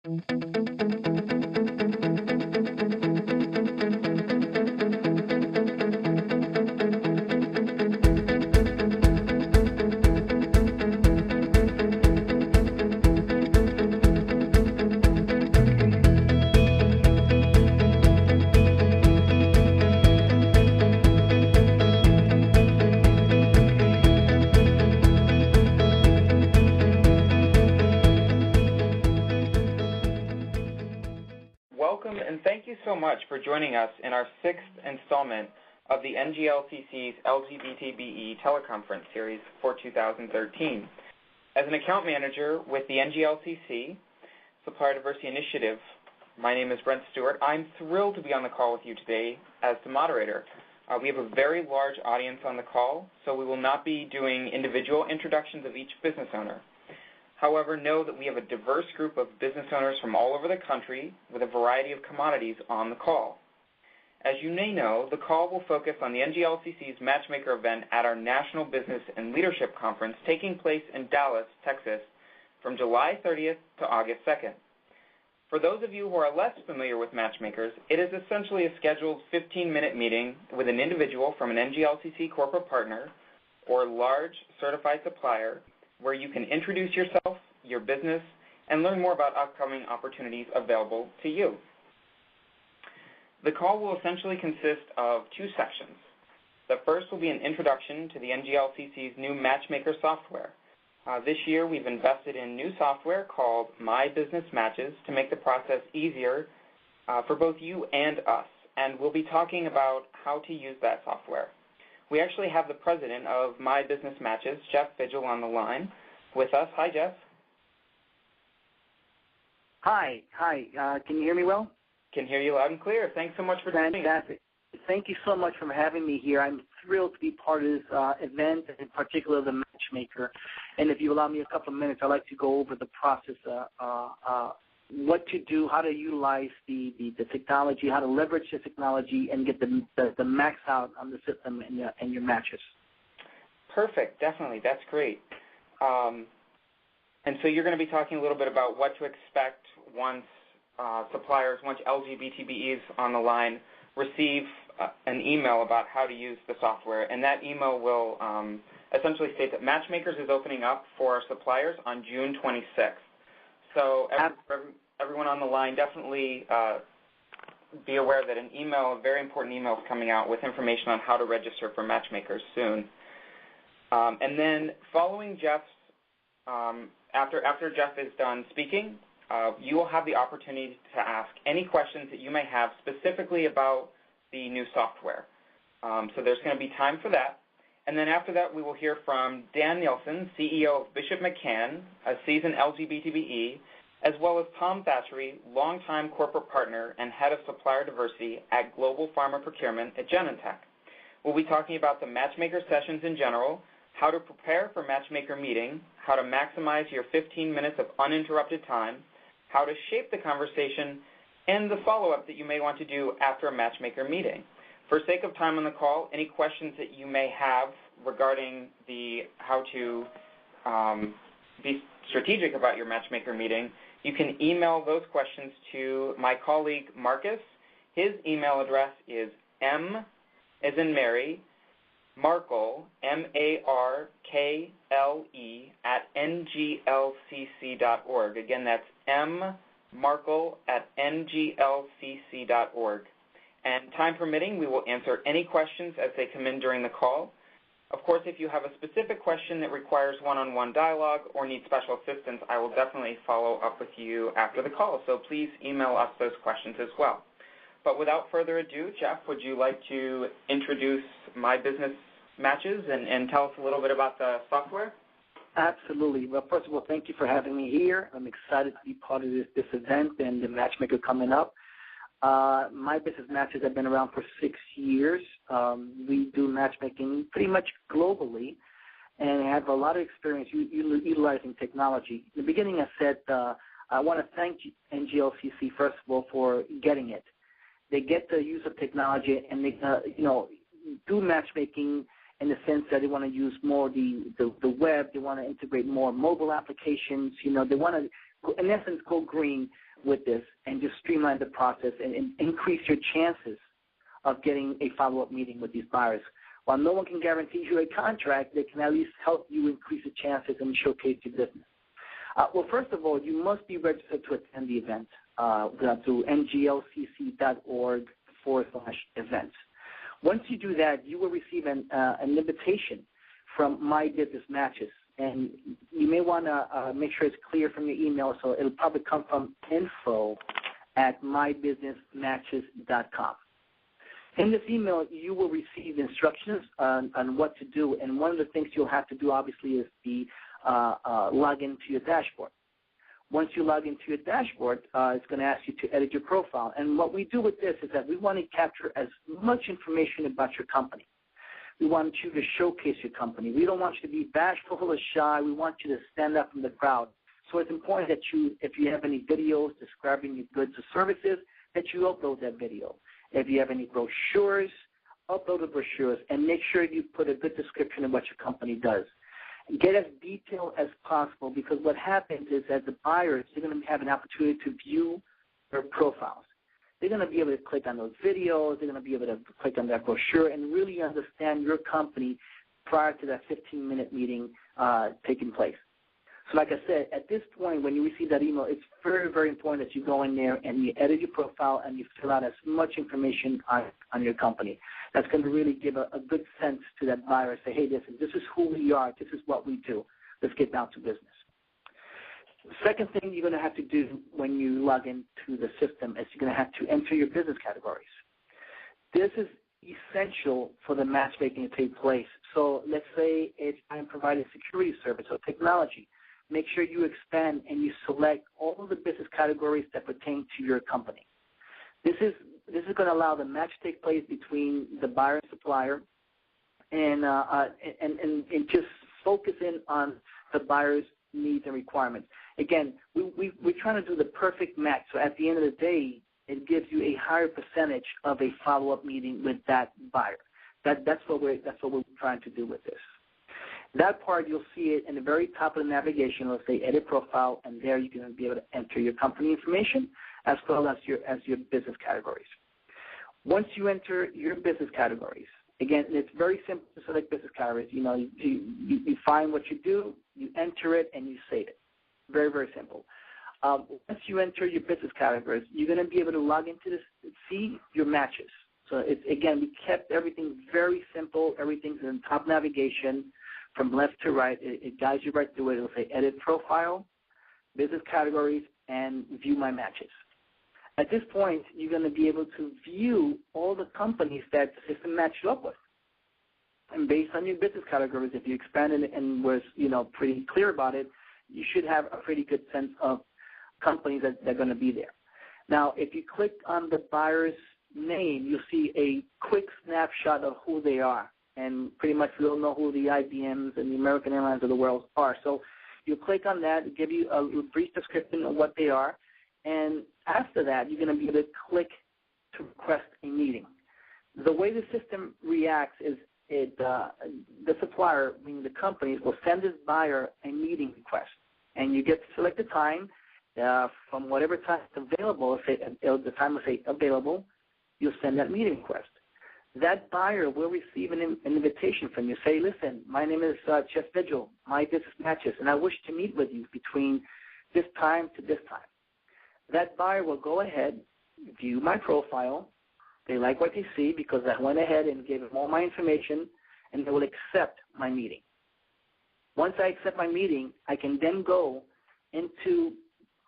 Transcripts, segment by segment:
Welcome and thank you so much for joining us in our 6th installment of the NGLCC's LGBTBE Teleconference series for 2013. As an account manager with the NGLCC, Supplier Diversity Initiative, my name is Brent Stewart. I'm thrilled to be on the call with you today as the moderator. We have a very large audience on the call, so we will not be doing individual introductions of each business owner. However, know that we have a diverse group of business owners from all over the country with a variety of commodities on the call. As you may know, the call will focus on the NGLCC's Matchmaker event at our National Business and Leadership Conference taking place in Dallas, Texas, from July 30th to August 2nd. For those of you who are less familiar with Matchmakers, it is essentially a scheduled 15-minute meeting with an individual from an NGLCC corporate partner or large certified supplier where you can introduce yourself, your business, and learn more about upcoming opportunities available to you. The call will essentially consist of 2 sections. The first will be an introduction to the NGLCC's new Matchmaker software. This year we've invested in new software called My Business Matches to make the process easier for both you and us, and we'll be talking about how to use that software. We actually have the president of My Business Matches, Jeff Vigil, on the line with us. Hi, Jeff. Hi. Can you hear me well? Can hear you loud and clear. Thanks so much for joining us. Fantastic. Thank you so much for having me here. I'm thrilled to be part of this event, in particular the Matchmaker. And if you allow me a couple of minutes, I'd like to go over the process, what to do, how to utilize the technology, how to leverage the technology, and get the max out on the system and your matches. Perfect. Definitely. That's great. And so you're going to be talking a little bit about what to expect once suppliers, once LGBTBEs on the line receive an email about how to use the software. And that email will essentially state that Matchmakers is opening up for our suppliers on June 26th. So everyone on the line, definitely be aware that an email, a very important email, is coming out with information on how to register for Matchmakers soon. And then following Jeff's, after Jeff is done speaking, you will have the opportunity to ask any questions that you may have specifically about the new software. So there's going to be time for that. And then after that, we will hear from Dan Nilsen, CEO of Bishop-McCann, a seasoned LGBTBE, as well as Tom Thattacherry, longtime corporate partner and head of supplier diversity at Global Pharma Procurement at Genentech. We'll be talking about the Matchmaker Sessions in general, how to prepare for Matchmaker meeting, how to maximize your 15 minutes of uninterrupted time, how to shape the conversation, and the follow-up that you may want to do after a Matchmaker meeting. For sake of time on the call, any questions that you may have regarding how to be strategic about your Matchmaker meeting, you can email those questions to my colleague Marcus. His email address is M as in Mary, Markle, M-A-R-K-L-E, @NGLCC.org. Again, that's mmarkle @NGLCC.org. And time permitting, we will answer any questions as they come in during the call. Of course, if you have a specific question that requires one-on-one dialogue or need special assistance, I will definitely follow up with you after the call. So please email us those questions as well. But without further ado, Jeff, would you like to introduce My Business Matches and tell us a little bit about the software? Absolutely. Well, first of all, thank you for having me here. I'm excited to be part of this event and the Matchmaker coming up. My Business Matches have been around for 6 years. We do matchmaking pretty much globally and have a lot of experience utilizing technology. In the beginning, I said I want to thank NGLCC, first of all, for getting it. They get the use of technology and they do matchmaking in the sense that they want to use more the web. They want to integrate more mobile applications. They want to, in essence, go green with this and just streamline the process and increase your chances of getting a follow-up meeting with these buyers. While no one can guarantee you a contract, they can at least help you increase the chances and showcase your business. Well, first of all, you must be registered to attend the event through NGLCC.org/events. Once you do that, you will receive an invitation from My Business Matches. And you may want to make sure it's clear from your email, so it'll probably come from info@mybusinessmatches.com. In this email, you will receive instructions on what to do, and one of the things you'll have to do, obviously, is log into your dashboard. Once you log into your dashboard, it's going to ask you to edit your profile. And what we do with this is that we want to capture as much information about your company. We want you to showcase your company. We don't want you to be bashful or shy. We want you to stand up from the crowd. So it's important that if you have any videos describing your goods or services, that you upload that video. If you have any brochures, upload the brochures, and make sure you put a good description of what your company does. Get as detailed as possible, because what happens is that the buyers, they're going to have an opportunity to view their profiles. They're going to be able to click on those videos. They're going to be able to click on that brochure and really understand your company prior to that 15-minute meeting taking place. So like I said, at this point, when you receive that email, it's very, very important that you go in there and you edit your profile and you fill out as much information on your company. That's going to really give a good sense to that buyer. Say, hey, listen, this is who we are. This is what we do. Let's get down to business. The second thing you're going to have to do when you log into the system is you're going to have to enter your business categories. This is essential for the matchmaking to take place. So let's say I'm providing security service or technology. Make sure you expand and you select all of the business categories that pertain to your company. This is going to allow the match to take place between the buyer and supplier, and just focus in on the buyer's needs and requirements. Again, we're trying to do the perfect match. So at the end of the day, it gives you a higher percentage of a follow-up meeting with that buyer. That's what we're trying to do with this. That part, you'll see it in the very top of the navigation. It'll say Edit Profile, and there you're going to be able to enter your company information as well as your business categories. Once you enter your business categories, again, it's very simple to select business categories. You find what you do, you enter it, and you save it. Very, very simple. Once you enter your business categories, you're going to be able to log into this, see your matches. So, again, we kept everything very simple. Everything's in top navigation. From left to right, it guides you right through it. It'll say Edit Profile, Business Categories, and View My Matches. At this point, you're going to be able to view all the companies that the system matched you up with. And based on your business categories, if you expanded and was pretty clear about it, you should have a pretty good sense of companies that are going to be there. Now, if you click on the buyer's name, you'll see a quick snapshot of who they are. And pretty much we all know who the IBMs and the American Airlines of the world are. So you click on that, give you a brief description of what they are, and after that you're going to be able to click to request a meeting. The way the system reacts is the supplier, meaning the companies, will send this buyer a meeting request, and you get to select the time from whatever time it's available. The time will say available, you'll send that meeting request. That buyer will receive an invitation from you. Say, listen, my name is Jeff Vigil, My Business Matches, and I wish to meet with you between this time to this time. That buyer will go ahead, view my profile. They like what they see because I went ahead and gave them all my information, and they will accept my meeting. Once I accept my meeting, I can then go into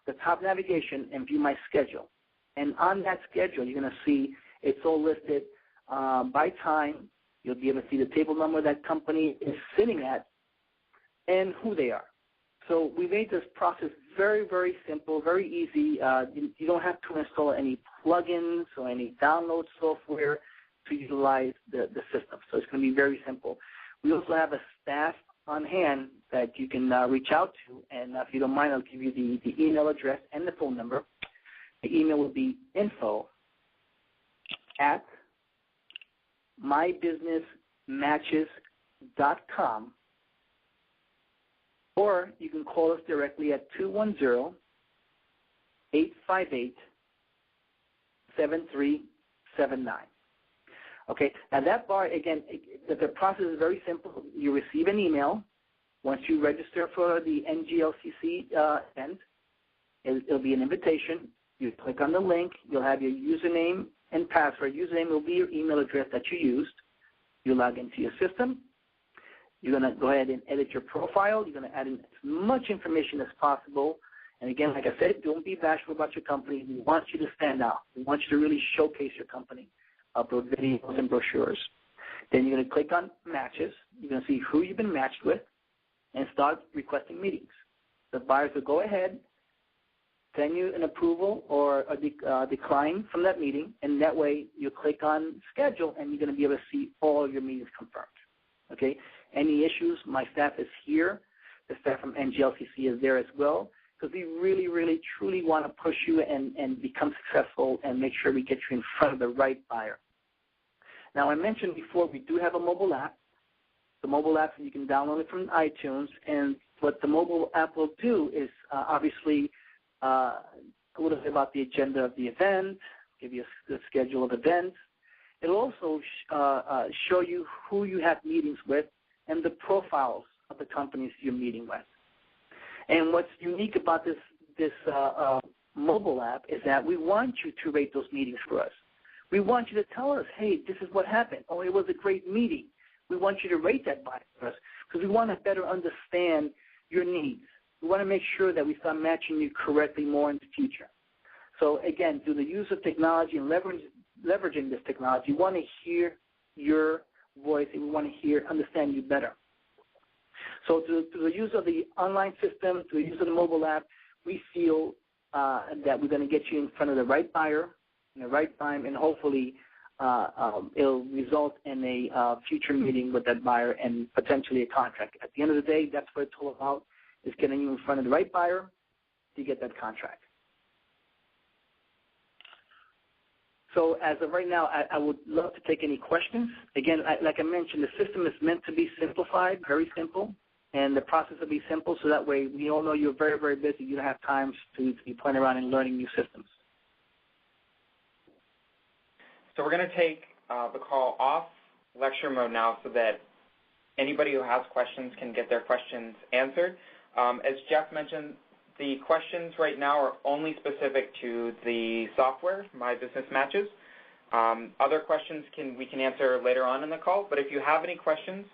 the top navigation and view my schedule. And on that schedule, you're going to see it's all listed by time. You'll be able to see the table number that company is sitting at and who they are. So we made this process very, very simple, very easy. You don't have to install any plugins or any download software to utilize the system. So it's going to be very simple. We also have a staff on hand that you can reach out to, and if you don't mind, I'll give you the email address and the phone number. The email will be info@mybusinessmatches.com, or you can call us directly at 210-886-5800. 858-7379. Okay, now that bar, again, the process is very simple. You receive an email. Once you register for the NGLCC event, it'll be an invitation. You click on the link. You'll have your username and password. Username will be your email address that you used. You log into your system. You're going to go ahead and edit your profile. You're going to add in as much information as possible. And again, like I said, don't be bashful about your company. We want you to stand out. We want you to really showcase your company. Upload videos and brochures. Then you're going to click on matches. You're going to see who you've been matched with and start requesting meetings. The buyers will go ahead, send you an approval or a decline from that meeting, and that way you click on schedule and you're going to be able to see all your meetings confirmed. Okay? Any issues, my staff is here. The staff from NGLCC is there as well, because we really, really, truly want to push you and become successful and make sure we get you in front of the right buyer. Now, I mentioned before we do have a mobile app. The mobile app, you can download it from iTunes, and what the mobile app will do is obviously a little bit about the agenda of the event, give you a schedule of events. It'll also show you who you have meetings with and the profiles of the companies you're meeting with. And what's unique about this mobile app is that we want you to rate those meetings for us. We want you to tell us, hey, this is what happened. Oh, it was a great meeting. We want you to rate that buyer for us because we want to better understand your needs. We want to make sure that we start matching you correctly more in the future. So, again, through the use of technology and leveraging this technology, we want to hear your voice and we want to understand you better. So through the use of the online system, through the use of the mobile app, we feel that we're going to get you in front of the right buyer in the right time, and hopefully it'll result in a future meeting with that buyer and potentially a contract. At the end of the day, that's what it's all about, is getting you in front of the right buyer to get that contract. So as of right now, I would love to take any questions. Again, like I mentioned, the system is meant to be simplified, very simple, and the process will be simple so that way we all know you're very, very busy. You don't have time to be playing around and learning new systems. So we're going to take the call off lecture mode now so that anybody who has questions can get their questions answered. As Jeff mentioned, the questions right now are only specific to the software, My Business Matches. Other questions we can answer later on in the call, but if you have any questions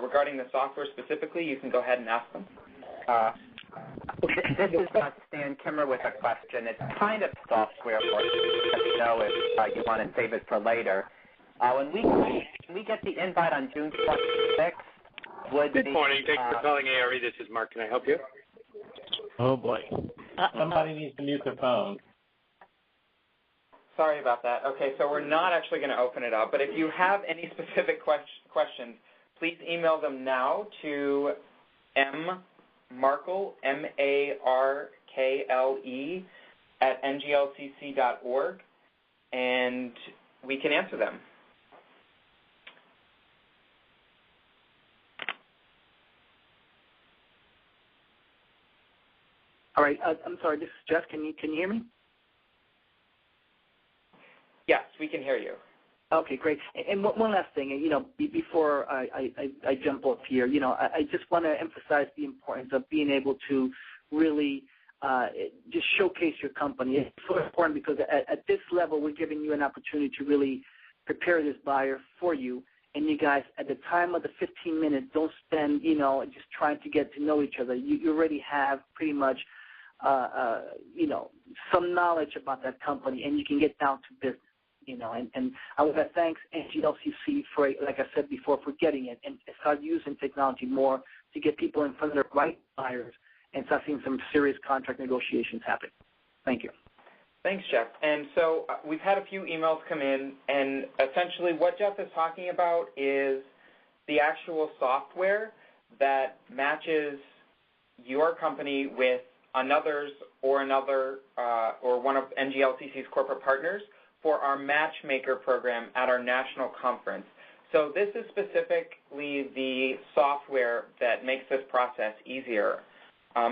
regarding the software specifically, you can go ahead and ask them. This is Stan Kimmer with a question. It's kind of software for you to know if you want to save it for later. When we get the invite on June 26th, Good morning. Thanks for calling ARE. This is Mark. Can I help you? Oh, boy. Somebody needs to mute their phone. Sorry about that. Okay, so we're not actually going to open it up, but if you have any specific questions, please email them now to Markle, M-A-R-K-L-E, at NGLCC.org, and we can answer them. All right. I'm sorry. This is Jeff. Can you hear me? Yes, we can hear you. Okay, great. And one last thing, before I jump off here, I just want to emphasize the importance of being able to really just showcase your company. It's so important because at this level, we're giving you an opportunity to really prepare this buyer for you. And you guys, at the time of the 15 minutes, don't spend, just trying to get to know each other. You already have pretty much, some knowledge about that company, and you can get down to business. And I want to thank NGLCC for, like I said before, for getting it and start using technology more to get people in front of the right buyers and start seeing some serious contract negotiations happen. Thank you. Thanks, Jeff. And so we've had a few emails come in, and essentially what Jeff is talking about is the actual software that matches your company with another's or one of NGLCC's corporate partners for our Matchmaker program at our national conference. So this is specifically the software that makes this process easier.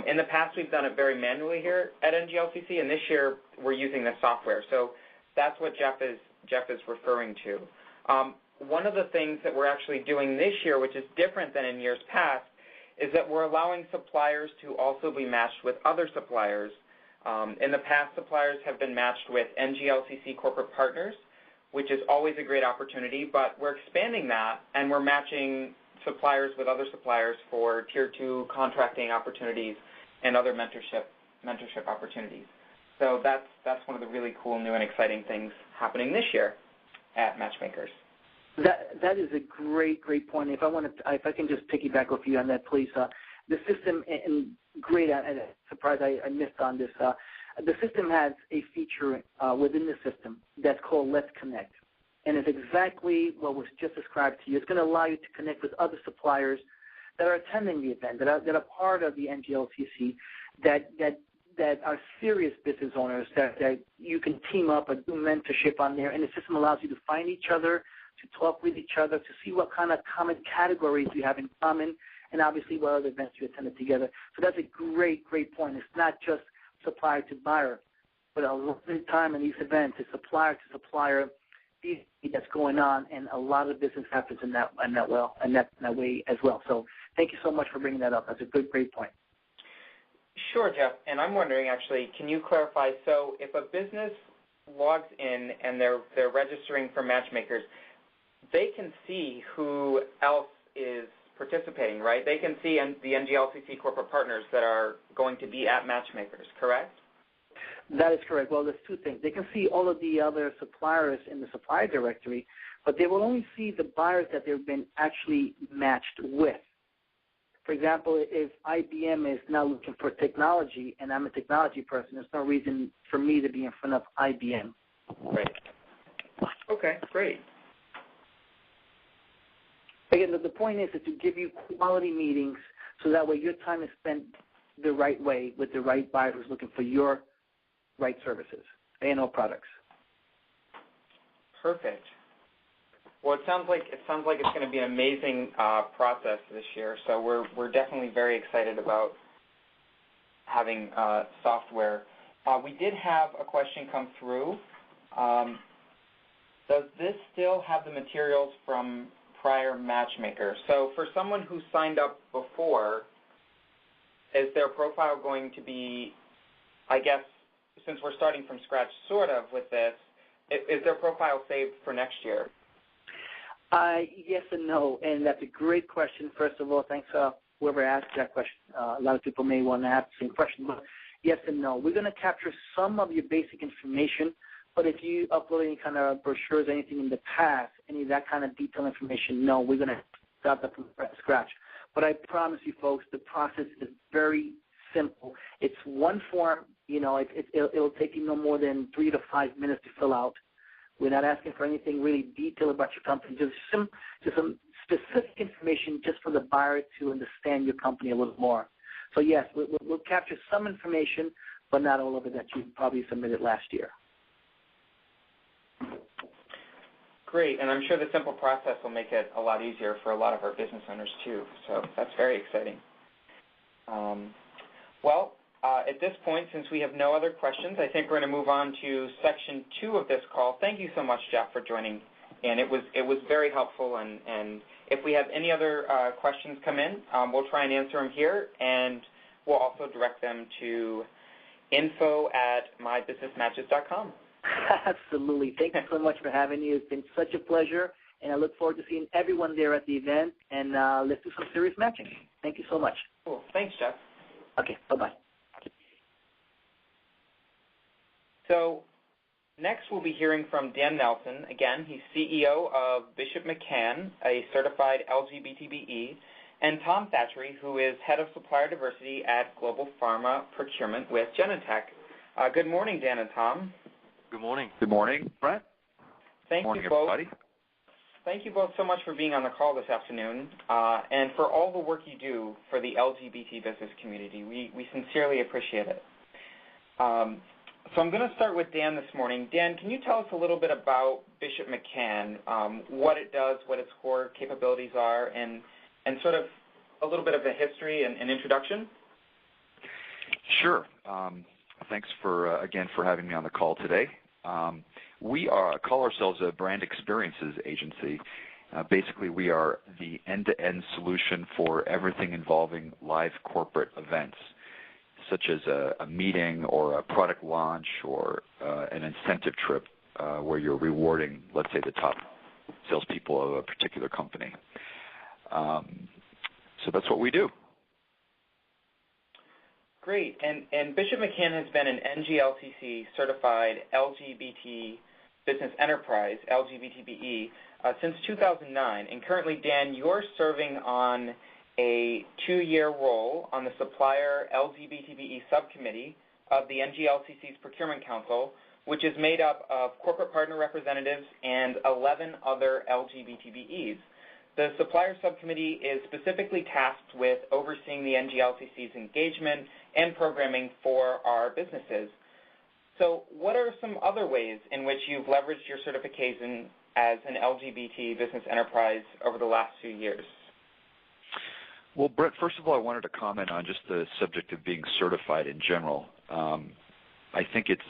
In the past, we've done it very manually here at NGLCC, and this year we're using the software. So that's what Jeff is referring to. One of the things that we're actually doing this year, which is different than in years past, is that we're allowing suppliers to also be matched with other suppliers. In the past, suppliers have been matched with NGLCC corporate partners, which is always a great opportunity, but we're expanding that, and we're matching suppliers with other suppliers for Tier 2 contracting opportunities and other mentorship opportunities. So that's one of the really cool, new, and exciting things happening this year at Matchmakers. That is a great point. If I can just piggyback with you on that, please. The system, and great, I'm surprised I missed on this. The system has a feature within the system that's called Let's Connect, and it's exactly what was just described to you. It's going to allow you to connect with other suppliers that are attending the event, that are part of the NGLCC, that are serious business owners, that you can team up and do mentorship on there, and the system allows you to find each other, to talk with each other, to see what kind of common categories you have in common, and obviously what other events you attended together. So that's a great point. It's not just supplier to buyer, but a lot of the time in these events, it's supplier to supplier that's going on, and a lot of business happens in that way as well. So thank you so much for bringing that up. That's a great point. Sure, Jeff. And I'm wondering, actually, can you clarify? So if a business logs in and they're registering for Matchmakers, they can see who else is participating, right? They can see the NGLCC corporate partners that are going to be at Matchmakers, correct? That is correct. Well, there's two things. They can see all of the other suppliers in the supplier directory, but they will only see the buyers that they've been actually matched with. For example, if IBM is now looking for technology and I'm a technology person, there's no reason for me to be in front of IBM. Right. Okay, great. Again, the point is to give you quality meetings so that way your time is spent the right way with the right buyer who's looking for your right services and or products. Perfect. Well, it sounds like it's going to be an amazing process this year. So we're definitely very excited about having software. We did have a question come through. Does this still have the materials from prior Matchmaker? So for someone who signed up before, is their profile going to be, I guess, since we're starting from scratch sort of with this, is their profile saved for next year? Yes and no, and that's a great question. First of all, thanks whoever asked that question. A lot of people may want to ask the same question, but yes and no. We're going to capture some of your basic information, but if you upload any kind of brochures, anything in the past, any of that kind of detailed information, no, we're going to start that from scratch. But I promise you folks, the process is very simple. It's one form. You know, it'll take you no more than 3 to 5 minutes to fill out. We're not asking for anything really detailed about your company, just some specific information just for the buyer to understand your company a little more. So, yes, we'll capture some information, but not all of it that you probably submitted last year. Great, and I'm sure the simple process will make it a lot easier for a lot of our business owners too, so that's very exciting. At this point, since we have no other questions, I think we're going to move on to section 2 of this call. Thank you so much, Jeff, for joining, and it was very helpful, and if we have any other questions come in, we'll try and answer them here, and we'll also direct them to info@mybusinessmatches.com. Absolutely. Thank you so much for having me. It's been such a pleasure, and I look forward to seeing everyone there at the event, and let's do some serious matching. Thank you so much. Cool. Thanks, Jeff. Okay, bye-bye. So next we'll be hearing from Dan Nilsen. Again, he's CEO of Bishop-McCann, a certified LGBTBE, and Tom Thattacherry, who is Head of Supplier Diversity at Global Pharma Procurement with Genentech. Good morning, Dan and Tom. Good morning. Good morning, Brett. Thank you both. Everybody. Thank you both so much for being on the call this afternoon and for all the work you do for the LGBT business community. We sincerely appreciate it. So I'm going to start with Dan this morning. Dan, can you tell us a little bit about Bishop-McCann, what it does, what its core capabilities are, and sort of a little bit of the history and introduction? Sure. Thanks again for having me on the call today. We call ourselves a brand experiences agency. Basically, we are the end-to-end solution for everything involving live corporate events, such as a meeting or a product launch or an incentive trip where you're rewarding, let's say, the top salespeople of a particular company. So that's what we do. Great. And Bishop-McCann has been an NGLCC certified LGBT Business Enterprise, LGBTBE, since 2009. And currently, Dan, you're serving on a 2-year role on the Supplier LGBTBE subcommittee of the NGLCC's Procurement Council, which is made up of corporate partner representatives and 11 other LGBTBEs. The Supplier subcommittee is specifically tasked with overseeing the NGLCC's engagement and programming for our businesses. So what are some other ways in which you've leveraged your certification as an LGBT business enterprise over the last few years? Well, Brett, first of all, I wanted to comment on just the subject of being certified in general. I think it's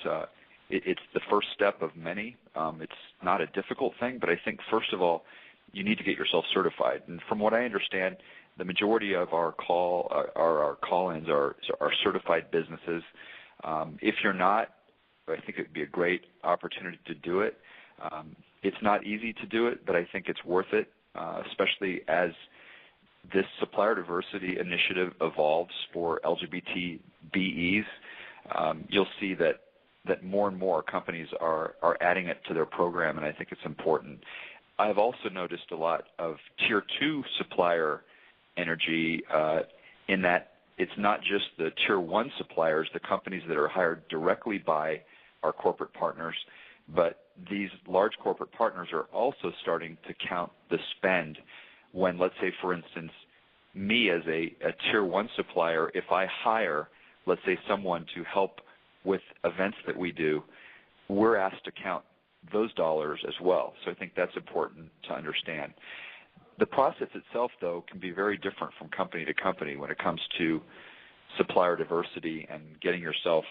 the first step of many. It's not a difficult thing, but I think, first of all, you need to get yourself certified. And from what I understand, the majority of our call-ins are certified businesses. If you're not, I think it would be a great opportunity to do it. It's not easy to do it, but I think it's worth it, especially as this supplier diversity initiative evolves for LGBT BEs. You'll see that more and more companies are adding it to their program, and I think it's important. I've also noticed a lot of Tier 2 supplier energy in that it's not just the Tier 1 suppliers, the companies that are hired directly by our corporate partners, but these large corporate partners are also starting to count the spend when, let's say, for instance, me as a Tier 1 supplier, if I hire, let's say, someone to help with events that we do, we're asked to count those dollars as well. So I think that's important to understand. The process itself, though, can be very different from company to company when it comes to supplier diversity and getting yourself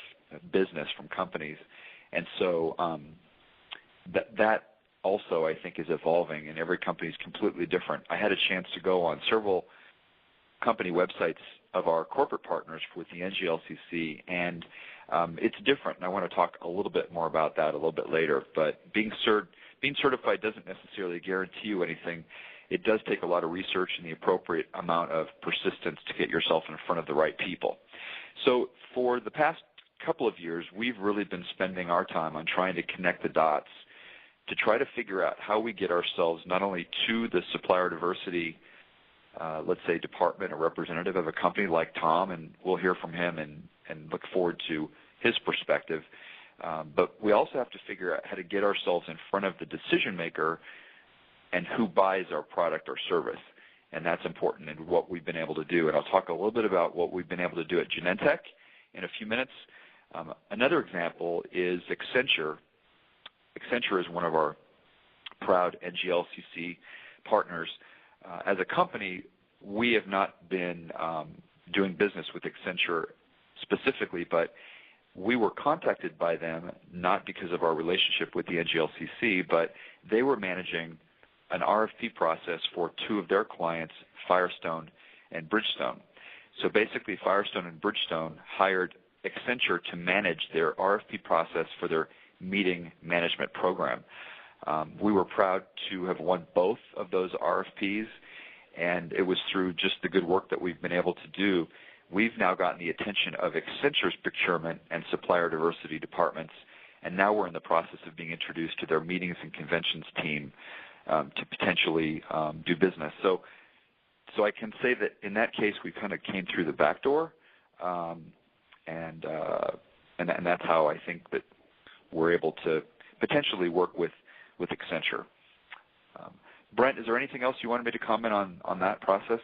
business from companies. And so that also, I think, is evolving, and every company is completely different. I had a chance to go on several company websites of our corporate partners with the NGLCC, and it's different, and I want to talk a little bit more about that a little bit later. But being certified doesn't necessarily guarantee you anything. It does take a lot of research and the appropriate amount of persistence to get yourself in front of the right people. So for the past couple of years, we've really been spending our time on trying to connect the dots to try to figure out how we get ourselves not only to the supplier diversity, let's say, department or representative of a company like Tom, and we'll hear from him and look forward to his perspective. But we also have to figure out how to get ourselves in front of the decision maker and who buys our product or service. And that's important in what we've been able to do. And I'll talk a little bit about what we've been able to do at Genentech in a few minutes. Another example is Accenture. Accenture is one of our proud NGLCC partners. As a company, we have not been doing business with Accenture specifically, but we were contacted by them not because of our relationship with the NGLCC, but they were managing an RFP process for 2 of their clients, Firestone and Bridgestone. So basically, Firestone and Bridgestone hired Accenture to manage their RFP process for their meeting management program. We were proud to have won both of those RFPs, and it was through just the good work that we've been able to do. We've now gotten the attention of Accenture's procurement and supplier diversity departments, and now we're in the process of being introduced to their meetings and conventions team to potentially do business. So I can say that in that case, we kind of came through the back door, and that's how I think that we're able to potentially work with Accenture. Brent, is there anything else you wanted me to comment on that process?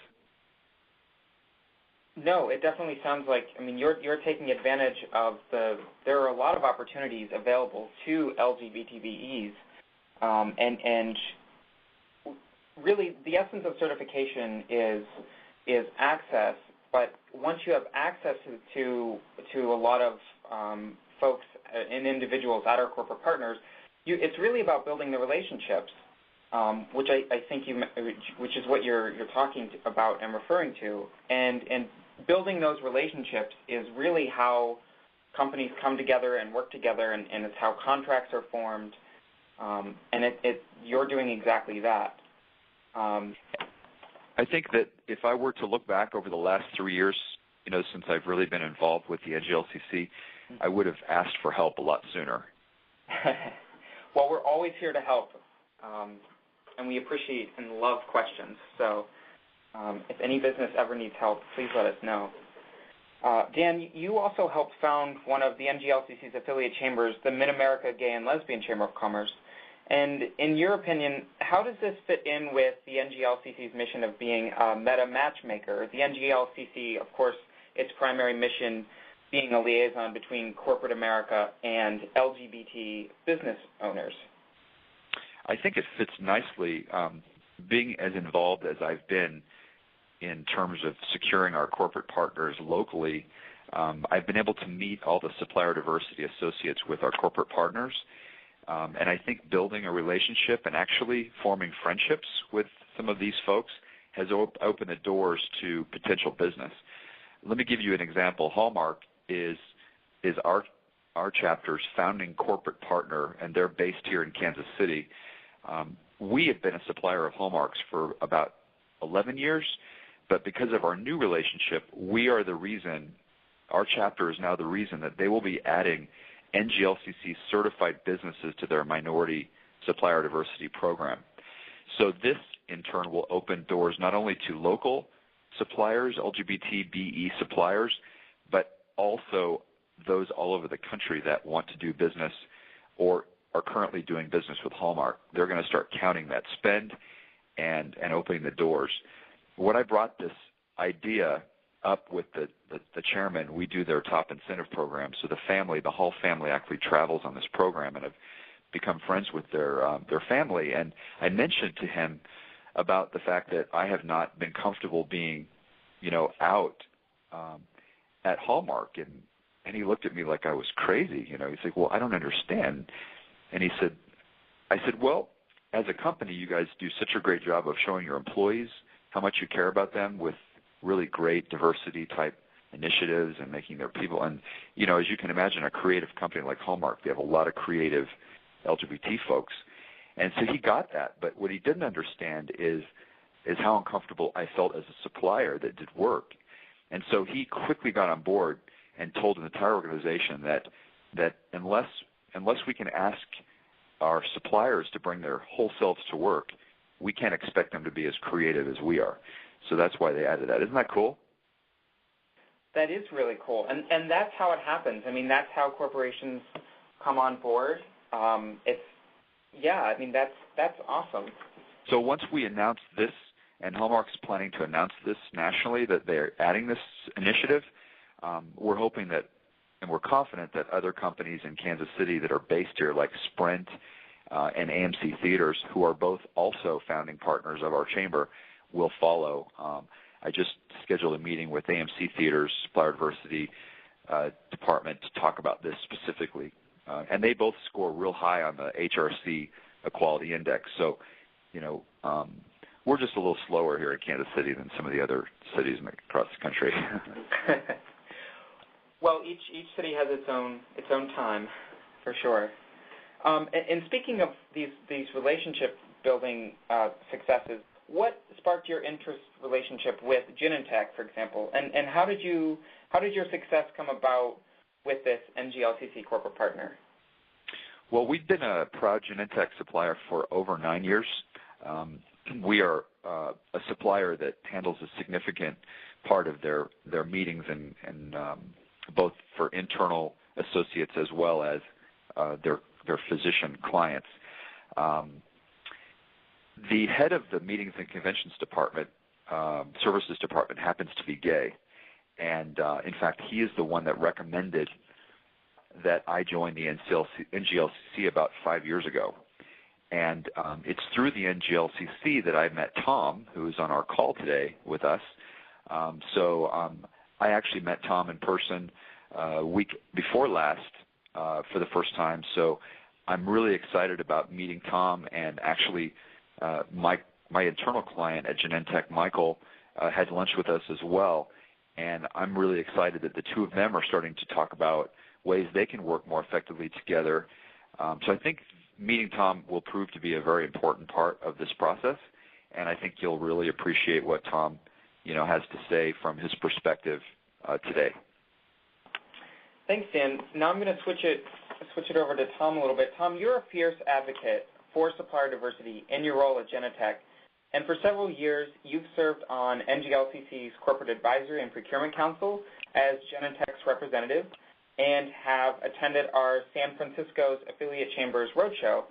No, it definitely sounds like, you're taking advantage of there are a lot of opportunities available to LGBTBEs, and really the essence of certification is access But once you have access to a lot of folks and individuals at our corporate partners, it's really about building the relationships, which I think which is what you're talking about and referring to, and building those relationships is really how companies come together and work together, and it's how contracts are formed, and you're doing exactly that. I think that if I were to look back over the last 3 years, since I've really been involved with the NGLCC, I would have asked for help a lot sooner. Well, we're always here to help, and we appreciate and love questions. So if any business ever needs help, please let us know. Dan, you also helped found one of the NGLCC's affiliate chambers, the Mid-America Gay and Lesbian Chamber of Commerce. And in your opinion, how does this fit in with the NGLCC's mission of being a meta matchmaker? The NGLCC, of course, its primary mission being a liaison between corporate America and LGBT business owners. I think it fits nicely. Being as involved as I've been in terms of securing our corporate partners locally, I've been able to meet all the supplier diversity associates with our corporate partners. And I think building a relationship and actually forming friendships with some of these folks has opened the doors to potential business. Let me give you an example. Hallmark is our chapter's founding corporate partner, and they're based here in Kansas City. We have been a supplier of Hallmark's for about 11 years, but because of our new relationship, we are the reason, our chapter is now the reason that they will be adding NGLCC certified businesses to their minority supplier diversity program. So this, in turn, will open doors not only to local suppliers, LGBTBE suppliers, but also those all over the country that want to do business or are currently doing business with Hallmark. They're going to start counting that spend and opening the doors. When I brought this idea up with the chairman, we do their top incentive program. So the Hall family actually travels on this program, and I've become friends with their family. And I mentioned to him about the fact that I have not been comfortable being, out at Hallmark, and he looked at me like I was crazy. He's like, "Well, I don't understand." And I said, "Well, as a company, you guys do such a great job of showing your employees how much you care about them with really great diversity-type initiatives and making their people." And, as you can imagine, a creative company like Hallmark, they have a lot of creative LGBT folks. And so he got that. But what he didn't understand is how uncomfortable I felt as a supplier that did work. And so he quickly got on board and told an entire organization that unless we can ask our suppliers to bring their whole selves to work, we can't expect them to be as creative as we are. So that's why they added that. Isn't that cool? That is really cool. And that's how it happens. I mean, that's how corporations come on board. That's awesome. So once we announce this, and Hallmark's planning to announce this nationally, that they're adding this initiative, we're hoping that, and we're confident that other companies in Kansas City that are based here, like Sprint and AMC Theaters, who are both also founding partners of our chamber, will follow. I just scheduled a meeting with AMC Theaters Supplier Diversity Department to talk about this specifically. And they both score real high on the HRC Equality Index. So, we're just a little slower here in Kansas City than some of the other cities across the country. Well, each city has its own time, for sure. And speaking of these relationship building successes, what sparked your relationship with Genentech, for example, and how did your success come about with this NGLCC corporate partner? Well, we've been a proud Genentech supplier for over 9 years. We are a supplier that handles a significant part of their meetings and both for internal associates as well as their physician clients. The head of the Meetings and Conventions Department, Services Department, happens to be gay. And, in fact, he is the one that recommended that I join the NGLCC about 5 years ago. And it's through the NGLCC that I met Tom, who is on our call today with us, I actually met Tom in person week before last for the first time, so I'm really excited about meeting Tom, and actually my internal client at Genentech, Michael, had lunch with us as well, and I'm really excited that the two of them are starting to talk about ways they can work more effectively together. So I think meeting Tom will prove to be a very important part of this process, and I think you'll really appreciate what Tom has to say from his perspective today. Thanks, Dan. Now I'm going to switch it over to Tom a little bit. Tom, you're a fierce advocate for supplier diversity in your role at Genentech, and for several years you've served on NGLCC's Corporate Advisory and Procurement Council as Genentech's representative and have attended our San Francisco's Affiliate Chambers Roadshow.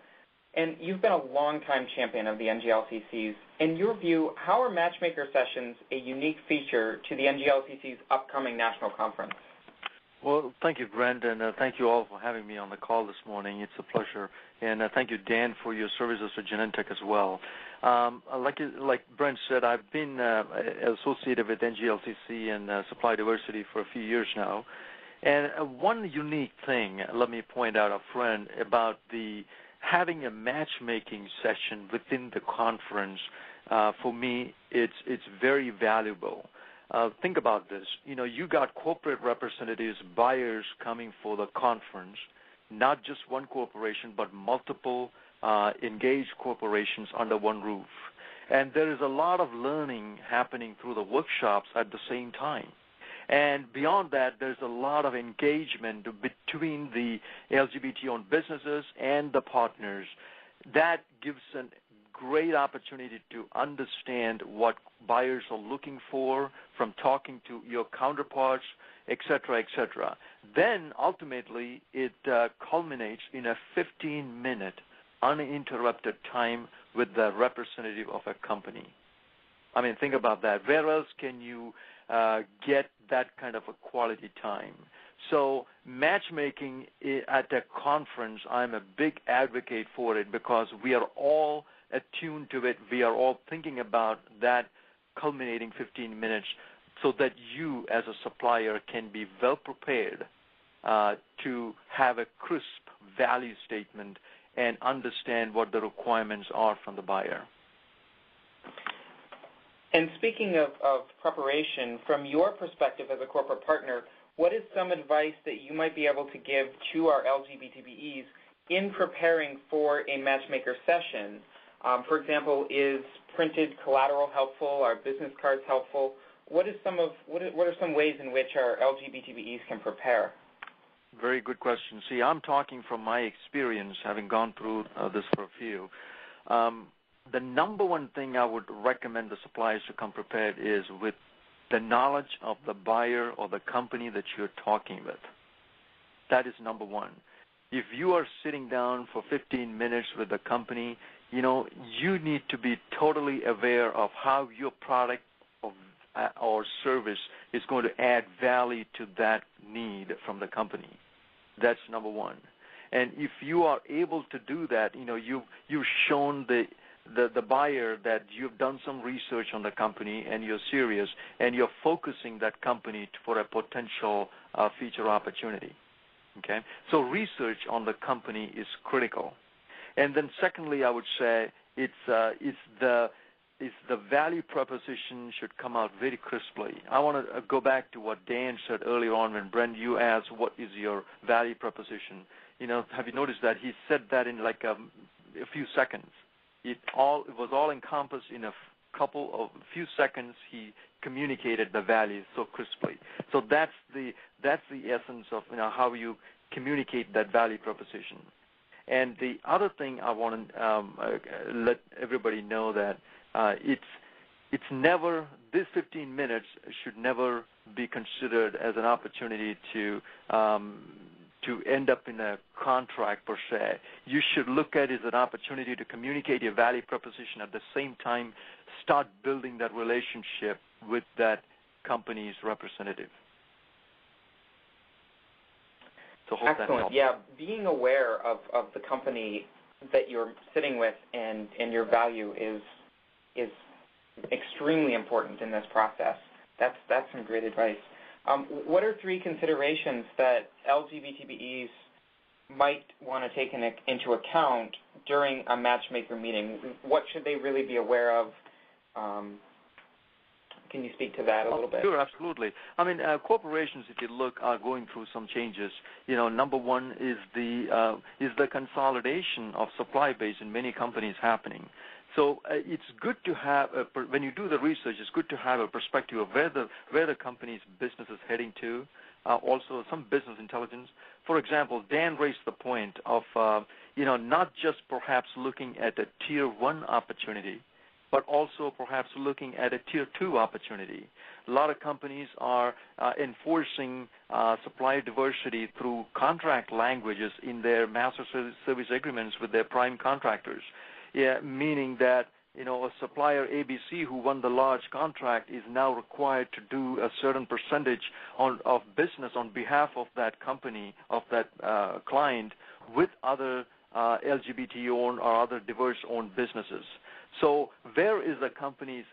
And you've been a longtime champion of the NGLCCs. In your view, how are Matchmaker Sessions a unique feature to the NGLCC's upcoming national conference? Well, thank you, Brent, and thank you all for having me on the call this morning. It's a pleasure. And thank you, Dan, for your services to Genentech as well. Like Brent said, I've been associated with NGLCC and supply diversity for a few years now. And one unique thing, let me point out up front, about having a matchmaking session within the conference, for me, it's very valuable. Think about this. You got corporate representatives, buyers coming for the conference, not just one corporation, but multiple engaged corporations under one roof. And there is a lot of learning happening through the workshops at the same time. And beyond that, there's a lot of engagement between the LGBT-owned businesses and the partners. That gives a great opportunity to understand what buyers are looking for from talking to your counterparts, et cetera, et cetera. Then, ultimately, it culminates in a 15-minute uninterrupted time with the representative of a company. I mean, think about that. Where else can you get that kind of a quality time? So matchmaking at a conference, I'm a big advocate for it because we are all attuned to it. We are all thinking about that culminating 15 minutes so that you as a supplier can be well prepared to have a crisp value statement and understand what the requirements are from the buyer. And speaking of preparation, from your perspective as a corporate partner, what is some advice that you might be able to give to our LGBTBEs in preparing for a matchmaker session? For example, is printed collateral helpful? Are business cards helpful? What are some ways in which our LGBTBEs can prepare? Very good question. See, I'm talking from my experience, having gone through this for a few. The number one thing I would recommend the suppliers to come prepared is with the knowledge of the buyer or the company that you're talking with. That is number one. If you are sitting down for 15 minutes with the company, you need to be totally aware of how your product or service is going to add value to that need from the company. That's number one. And if you are able to do that, you've shown the buyer that you've done some research on the company and you're serious and you're focusing that company for a potential future opportunity. Okay? So research on the company is critical. And then secondly, I would say it's the value proposition should come out very crisply. I want to go back to what Dan said earlier on when Brent, you asked what is your value proposition. Have you noticed that he said that in like a few seconds? It was all encompassed in a few seconds. He communicated the value so crisply. So that's the essence of how you communicate that value proposition. And the other thing I want to let everybody know that it's never, this 15 minutes should never be considered as an opportunity to end up in a contract per se. You should look at it as an opportunity to communicate your value proposition, at the same time start building that relationship with that company's representative. So hope that helps. Yeah, being aware of the company that you're sitting with and your value is extremely important in this process. That's some great advice. What are 3 considerations that LGBTBEs might want to take into account during a matchmaker meeting? What should they really be aware of? Can you speak to that a little bit? Sure, absolutely. I mean, corporations, if you look, are going through some changes. You know, number one is the consolidation of supply base in many companies happening. So it's good to have, when you do the research, it's good to have a perspective of where the company's business is heading to, also some business intelligence. For example, Dan raised the point of, not just perhaps looking at a Tier 1 opportunity, but also perhaps looking at a Tier 2 opportunity. A lot of companies are enforcing supplier diversity through contract languages in their master service agreements with their prime contractors. Yeah, meaning that, a supplier ABC who won the large contract is now required to do a certain percentage of business on behalf of that company, of that client, with other LGBT-owned or other diverse-owned businesses. So where is the company's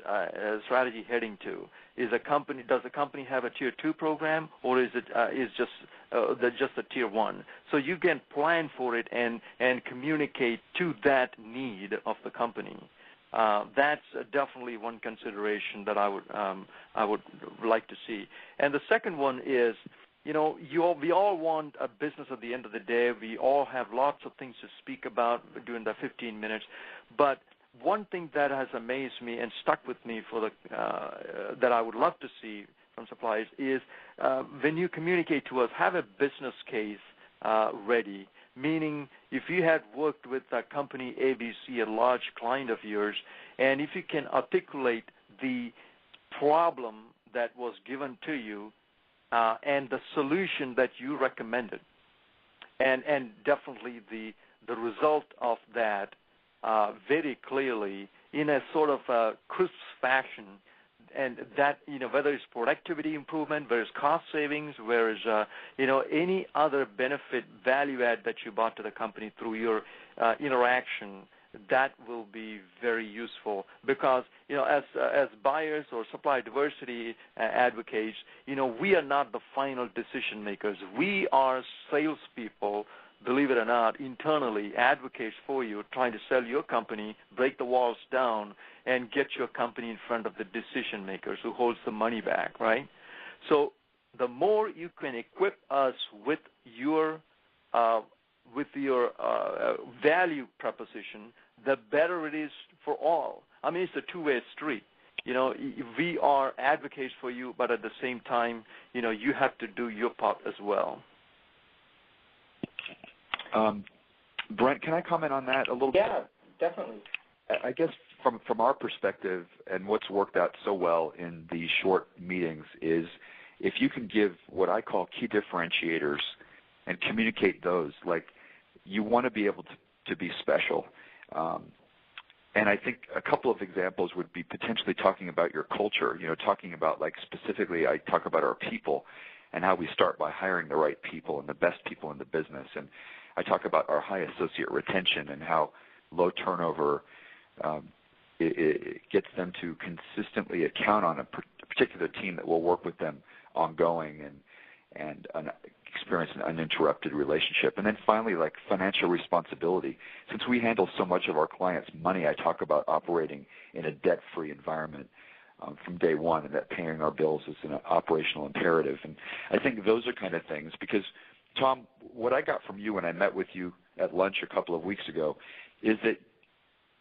strategy heading to? Does the company have a Tier 2 program, or is it just a Tier 1? So you can plan for it and communicate to that need of the company. That's definitely one consideration that I would like to see. And the second one is, we all want a business at the end of the day. We all have lots of things to speak about during the 15 minutes, but one thing that has amazed me and stuck with me that I would love to see from suppliers is when you communicate to us, have a business case ready, meaning if you had worked with a company ABC, a large client of yours, and if you can articulate the problem that was given to you and the solution that you recommended, and definitely the result of that, very clearly in a sort of a crisp fashion, and that, whether it's productivity improvement, whether it's cost savings, whether it's, any other benefit, value add that you brought to the company through your interaction, that will be very useful because, as buyers or supply diversity advocates, we are not the final decision makers. We are salespeople, believe it or not, internally advocates for you, trying to sell your company, break the walls down, and get your company in front of the decision makers who holds the money back, right? So the more you can equip us with your value proposition, the better it is for all. I mean, it's a two-way street. We are advocates for you, but at the same time, you have to do your part as well. Brent, can I comment on that a little bit? Yeah, definitely. I guess from our perspective, and what's worked out so well in these short meetings is if you can give what I call key differentiators and communicate those, like you want to be able to be special. And I think a couple of examples would be potentially talking about your culture, talking about, like, specifically I talk about our people and how we start by hiring the right people and the best people in the business. And I talk about our high associate retention and how low turnover it gets them to consistently count on a particular team that will work with them ongoing and experience an uninterrupted relationship. And then finally, like financial responsibility. Since we handle so much of our clients' money, I talk about operating in a debt-free environment from day one, and that paying our bills is an operational imperative. And I think those are kind of things because, Tom, what I got from you when I met with you at lunch a couple of weeks ago is that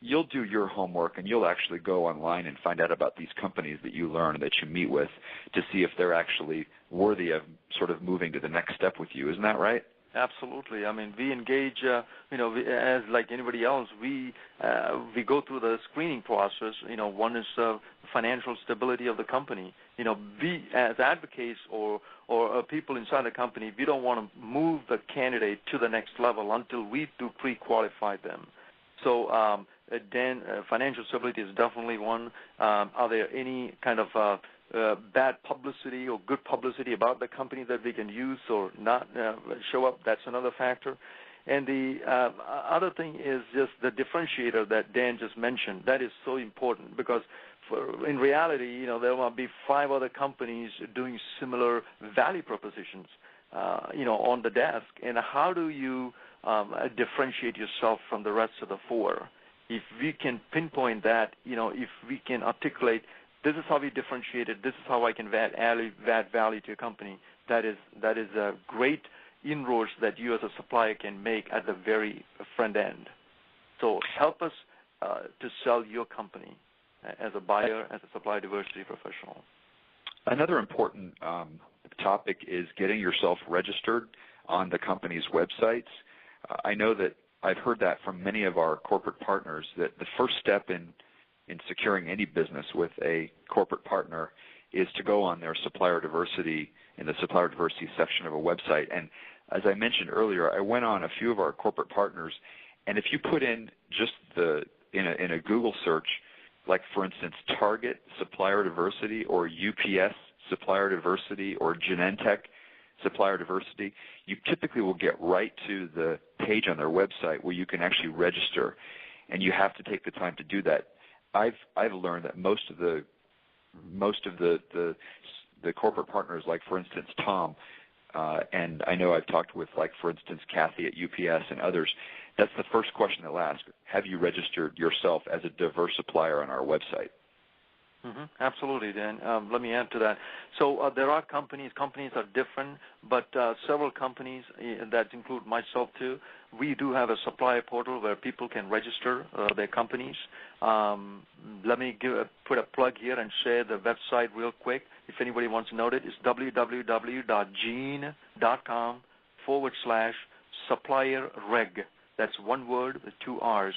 you'll do your homework and you'll actually go online and find out about these companies that you learn and that you meet with to see if they're actually worthy of sort of moving to the next step with you. Isn't that right? Absolutely. I mean, we engage, as like anybody else, we go through the screening process. One is financial stability of the company. We, as advocates or people inside the company, we don't want to move the candidate to the next level until we do pre-qualify them. So, Dan, financial stability is definitely one. Are there any kind of bad publicity or good publicity about the company that we can use or not show up? That's another factor. And the other thing is just the differentiator that Dan just mentioned. That is so important because in reality, there might be 5 other companies doing similar value propositions, on the desk. And how do you differentiate yourself from the rest of the 4? If we can pinpoint that, if we can articulate, this is how we differentiate it, this is how I can add value to your company, that is a great inroads that you as a supplier can make at the very front end. So help us to sell your company as a buyer, as a supply diversity professional. Another important topic is getting yourself registered on the company's websites. I know that I've heard that from many of our corporate partners, that the first step in securing any business with a corporate partner is to go on their supplier diversity, in the supplier diversity section of a website. And as I mentioned earlier, I went on a few of our corporate partners, and if you put in just in a Google search, like for instance Target supplier diversity, or UPS supplier diversity, or Genentech supplier diversity, you typically will get right to the page on their website where you can actually register, and you have to take the time to do that. I've learned that most of the corporate partners, like for instance Tom, and I know I've talked with, like for instance Kathy at UPS and others, that's the first question they'll ask: have you registered yourself as a diverse supplier on our website? Mm-hmm. Absolutely, Dan. Let me add to that. So there are companies are different, but several companies that include myself too, we do have a supplier portal where people can register their companies. Let me put a plug here and share the website real quick. If anybody wants to note it, it's www.gene.com/supplierreg. That's one word with 2 R's.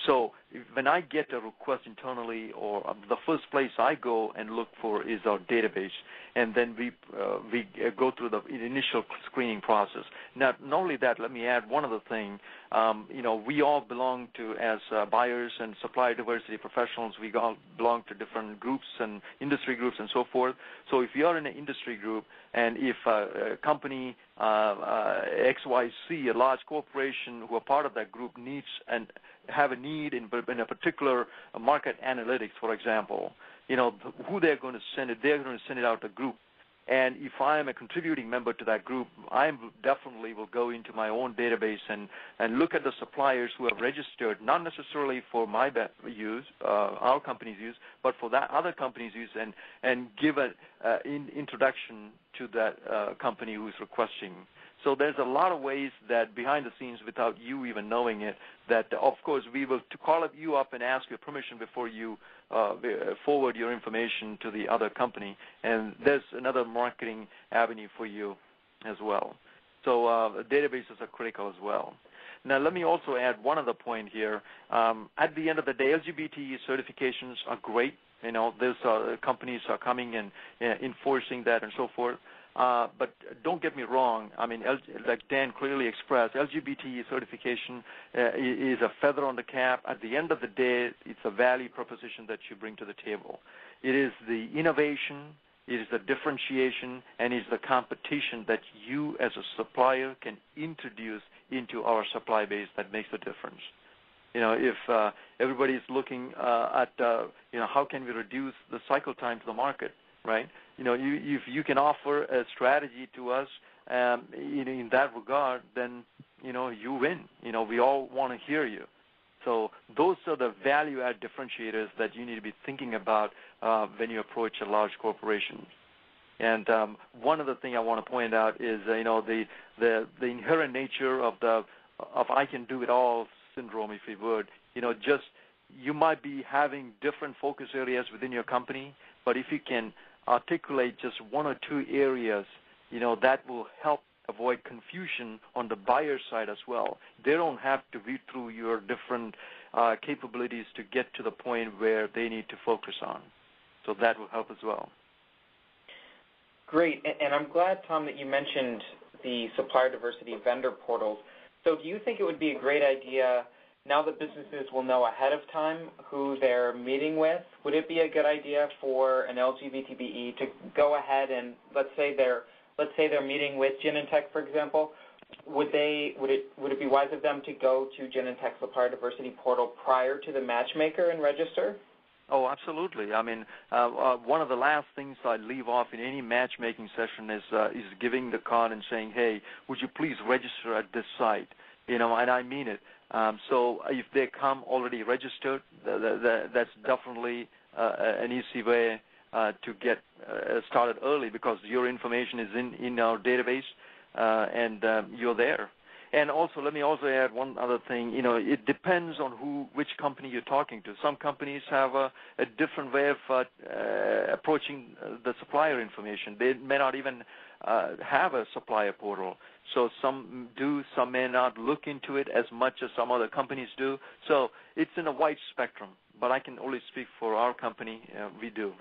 So when I get a request internally, or the first place I go and look for is our database, and then we go through the initial screening process. Now, not only that, let me add one other thing. We all belong to, as buyers and supply diversity professionals, we all belong to different groups and industry groups and so forth. So if you're in an industry group, and if a company XYZ, a large corporation who are part of that group, needs and have a need in a particular market analytics, for example, who they're going to send it, they're going to send it out to a group. And if I am a contributing member to that group, I definitely will go into my own database and look at the suppliers who have registered, not necessarily for my use, our company's use, but for that other company's use, and give an introduction to that company who is requesting. So there's a lot of ways that behind the scenes, without you even knowing it, that of course we will call you up and ask your permission before you forward your information to the other company. And there's another marketing avenue for you as well. So databases are critical as well. Now let me also add one other point here. At the end of the day, LGBT certifications are great. There's companies are coming and enforcing that and so forth. But don't get me wrong. I mean, like Dan clearly expressed, LGBT certification is a feather on the cap. At the end of the day, it's a value proposition that you bring to the table. It is the innovation, it is the differentiation, and it is the competition that you as a supplier can introduce into our supply base that makes the difference. If everybody is looking at, how can we reduce the cycle time to the market, right? If you can offer a strategy to us in that regard, then, you win. We all want to hear you. So those are the value-add differentiators that you need to be thinking about when you approach a large corporation. And one other thing I want to point out is, the inherent nature of I can do it all syndrome, if you would. You might be having different focus areas within your company, but if you can articulate just 1 or 2 areas, that will help avoid confusion on the buyer side as well. They don't have to read through your different capabilities to get to the point where they need to focus on. So that will help as well. Great. And I'm glad, Tom, that you mentioned the supplier diversity vendor portals. So do you think it would be a great idea, now that businesses will know ahead of time who they're meeting with, would it be a good idea for an LGBTBE to go ahead and let's say they're meeting with Genentech, for example, would it be wise of them to go to Genentech Supplier Diversity Portal prior to the Matchmaker and register? Oh, absolutely. I mean, one of the last things I leave off in any matchmaking session is giving the card and saying, "Hey, would you please register at this site?" And I mean it. So if they come already registered, that's definitely an easy way to get started early because your information is in our database and you're there. And also, let me also add one other thing. It depends on which company you're talking to. Some companies have a different way of approaching the supplier information. They may not even have a supplier portal. So some do, some may not look into it as much as some other companies do. So it's in a wide spectrum. But I can only speak for our company. We do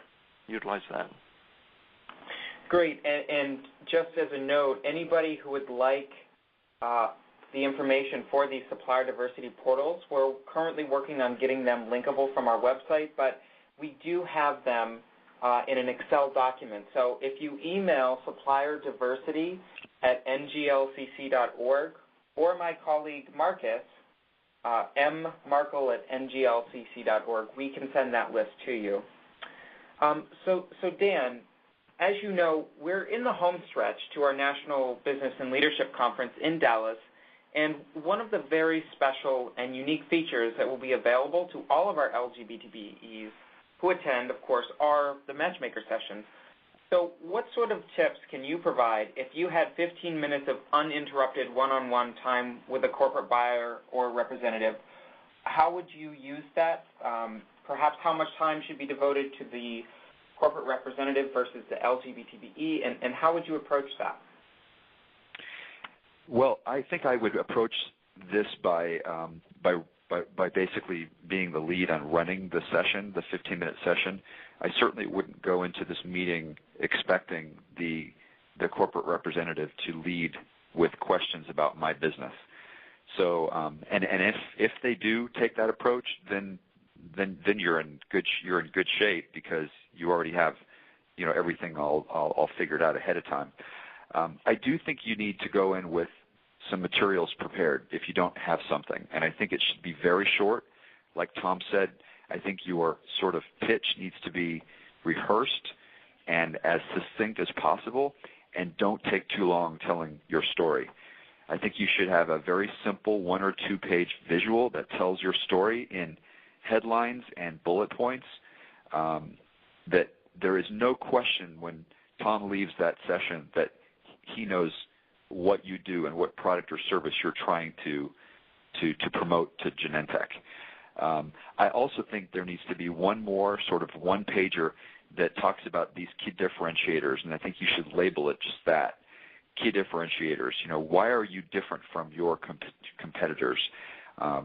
utilize that. Great. And just as a note, anybody who would like the information for these supplier diversity portals, we're currently working on getting them linkable from our website, but we do have them in an Excel document. So if you email supplierdiversity@nglcc.org or my colleague Marcus, mmarkle@nglcc.org, we can send that list to you. So Dan, as you know, we're in the home stretch to our National Business and Leadership Conference in Dallas, and one of the very special and unique features that will be available to all of our LGBTBEs who attend, of course, are the Matchmaker Sessions. So what sort of tips can you provide if you had 15 minutes of uninterrupted one-on-one time with a corporate buyer or representative? How would you use that? Perhaps how much time should be devoted to the corporate representative versus the LGBTBE, and how would you approach that? Well, I think I would approach this by basically being the lead on running the session, the 15-minute session. I certainly wouldn't go into this meeting expecting the corporate representative to lead with questions about my business. So, and if they do take that approach, then you're in good shape because you already have everything all figured out ahead of time. I do think you need to go in with some materials prepared if you don't have something, and I think it should be very short. Like Tom said, I think your sort of pitch needs to be rehearsed and as succinct as possible, and don't take too long telling your story. I think you should have a very simple 1 or 2 page visual that tells your story in headlines and bullet points, that there is no question when Tom leaves that session that he knows what you do and what product or service you're trying to promote to Genentech. I also think there needs to be one more sort of one-pager that talks about these key differentiators, and I think you should label it just that, key differentiators. Why are you different from your competitors?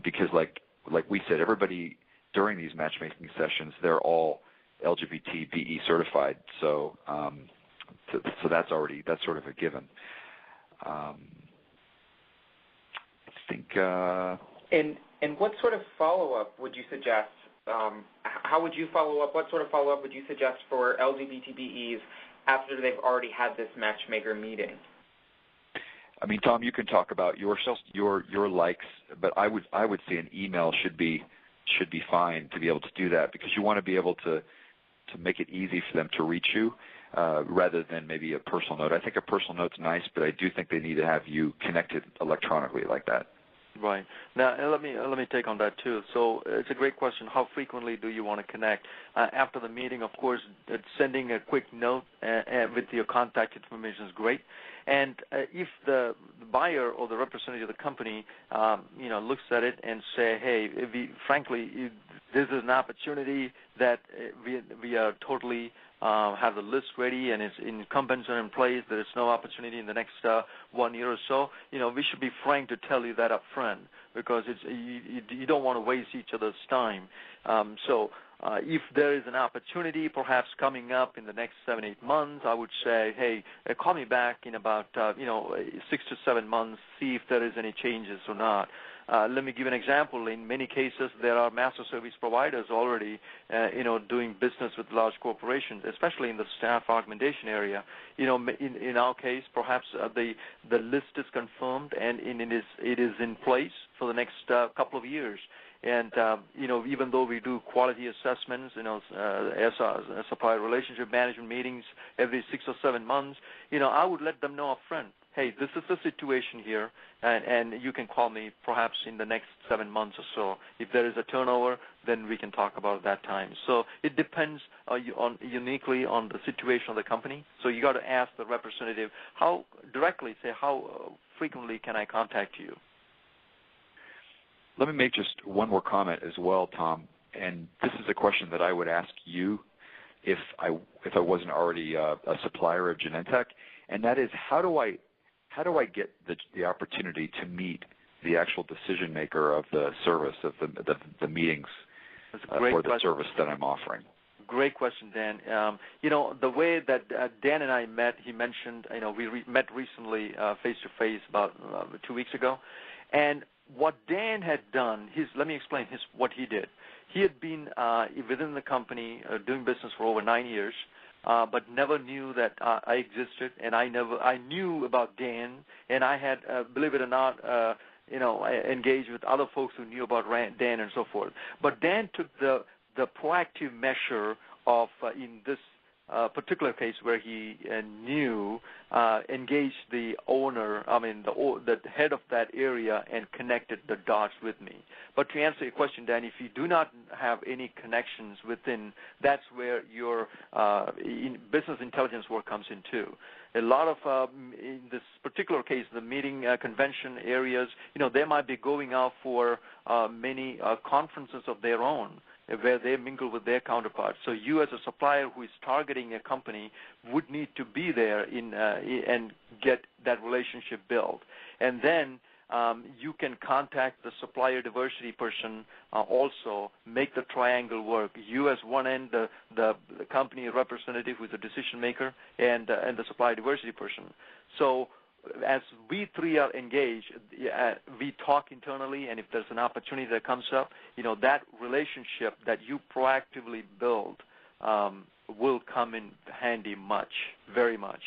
Because like we said, everybody during these matchmaking sessions, they're all LGBT-BE certified, so that's sort of a given. I think. And what sort of follow-up would you suggest? How would you follow up? What sort of follow-up would you suggest for LGBTBEs after they've already had this matchmaker meeting? I mean, Tom, you can talk about your likes, but I would say an email should be fine to be able to do that, because you want to be able to make it easy for them to reach you rather than maybe a personal note. I think a personal note's nice, but I do think they need to have you connected electronically like that. Right. Now, let me take on that too. So it's a great question. How frequently do you want to connect? After the meeting, of course, sending a quick note with your contact information is great. And if the buyer or the representative of the company, looks at it and say, hey, frankly, this is an opportunity that we are totally have the list ready and its incumbents are in place, there is no opportunity in the next 1 year or so, we should be frank to tell you that up front, because you don't want to waste each other's time. So if there is an opportunity perhaps coming up in the next 7-8 months, I would say, hey, call me back in about 6 to 7 months, see if there is any changes or not. Let me give an example. In many cases, there are master service providers already, doing business with large corporations, especially in the staff augmentation area. In our case, perhaps the list is confirmed and it is in place for the next couple of years. And even though we do quality assessments, supplier relationship management meetings every 6 or 7 months, I would let them know up front, hey, this is the situation here, and you can call me perhaps in the next 7 months or so. If there is a turnover, then we can talk about that time. So it depends uniquely on the situation of the company. So you got to ask the representative how frequently can I contact you? Let me make just one more comment as well, Tom. And this is a question that I would ask you if I wasn't already a supplier of Genentech, and that is how do I get the opportunity to meet the actual decision maker of the service, of the meetings for the service that I'm offering? Great question, Dan. The way that Dan and I met, he mentioned, we met recently face-to-face about 2 weeks ago. And what Dan had done, let me explain what he did. He had been within the company doing business for over 9 years, but never knew that I existed, and I knew about Dan, and I had, believe it or not, engaged with other folks who knew about Dan and so forth. But Dan took the proactive measure of, in this particular case where he engaged the owner, the head of that area, and connected the dots with me. But to answer your question, Dan, if you do not have any connections within, that's where your business intelligence work comes in too. A lot of, in this particular case, the meeting convention areas, they might be going out for many conferences of their own, where they mingle with their counterparts. So you as a supplier who is targeting a company would need to be there and get that relationship built. And then you can contact the supplier diversity person also, make the triangle work. You as one end, the company representative who is a decision maker, and the supplier diversity person. So as we three are engaged, we talk internally, and if there's an opportunity that comes up, that relationship that you proactively build will come in handy very much.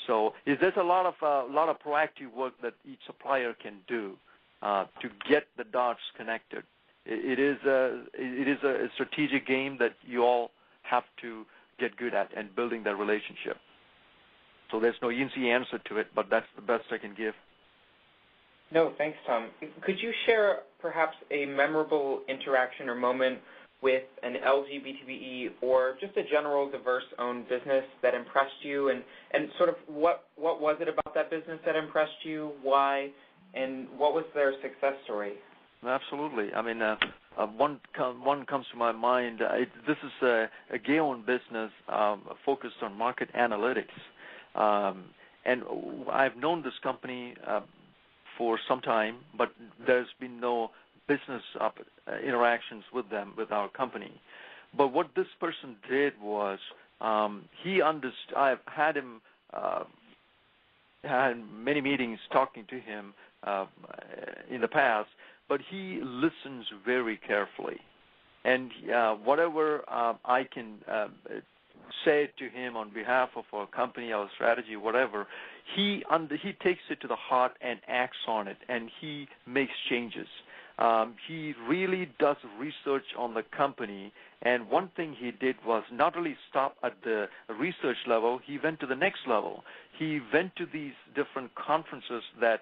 So there's a lot of proactive work that each supplier can do to get the dots connected. It is a strategic game that you all have to get good at and building that relationship. So there's no easy answer to it, but that's the best I can give. No, thanks, Tom. Could you share perhaps a memorable interaction or moment with an LGBTBE or just a general diverse-owned business that impressed you, and sort of what was it about that business that impressed you, why, and what was their success story? Absolutely. One comes to my mind. This is a gay-owned business focused on market analytics. And I've known this company for some time, but there's been no business interactions with them, with our company. But what this person did was he understood. I've had him had many meetings talking to him in the past, but he listens very carefully. And whatever I can say to him on behalf of our company, our strategy, whatever, he takes it to the heart and acts on it, and he makes changes. He really does research on the company, and one thing he did was not really stop at the research level, he went to the next level. He went to these different conferences that,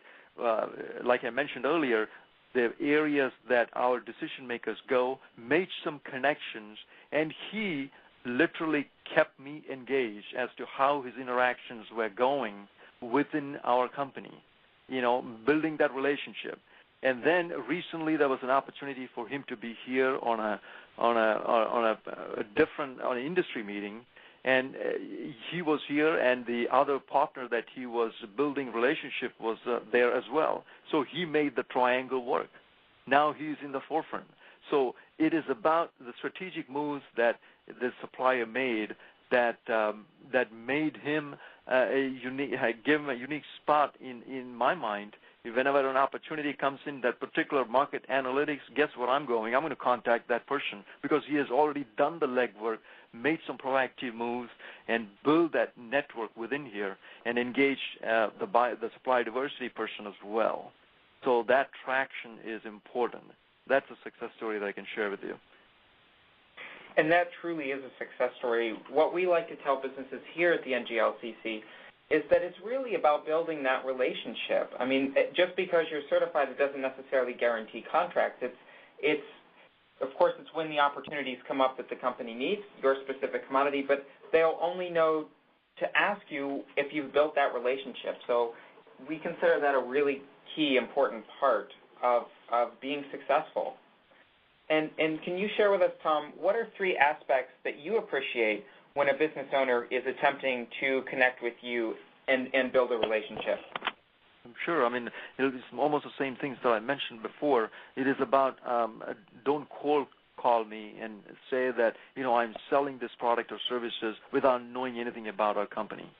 like I mentioned earlier, the areas that our decision makers go, made some connections, and he literally kept me engaged as to how his interactions were going within our company, building that relationship. And then recently there was an opportunity for him to be here on an industry meeting, and he was here, and the other partner that he was building relationship was there as well. So he made the triangle work. Now he's in the forefront. So it is about the strategic moves that the supplier made that made him give him a unique spot in my mind. Whenever an opportunity comes in that particular market analytics, guess where I'm going? I'm going to contact that person because he has already done the legwork, made some proactive moves, and build that network within here and engage the supply diversity person as well. So that traction is important. that's a success story that I can share with you. And that truly is a success story. What we like to tell businesses here at the NGLCC is that it's really about building that relationship. I mean, just because you're certified, it doesn't necessarily guarantee contracts. Of course, it's when the opportunities come up that the company needs your specific commodity, but they'll only know to ask you if you've built that relationship. So we consider that a really key, important part of being successful. And can you share with us, Tom, what are 3 aspects that you appreciate when a business owner is attempting to connect with you and build a relationship? Sure. I mean, it's almost the same things that I mentioned before. It is about don't cold call me and say that, I'm selling this product or services without knowing anything about our company.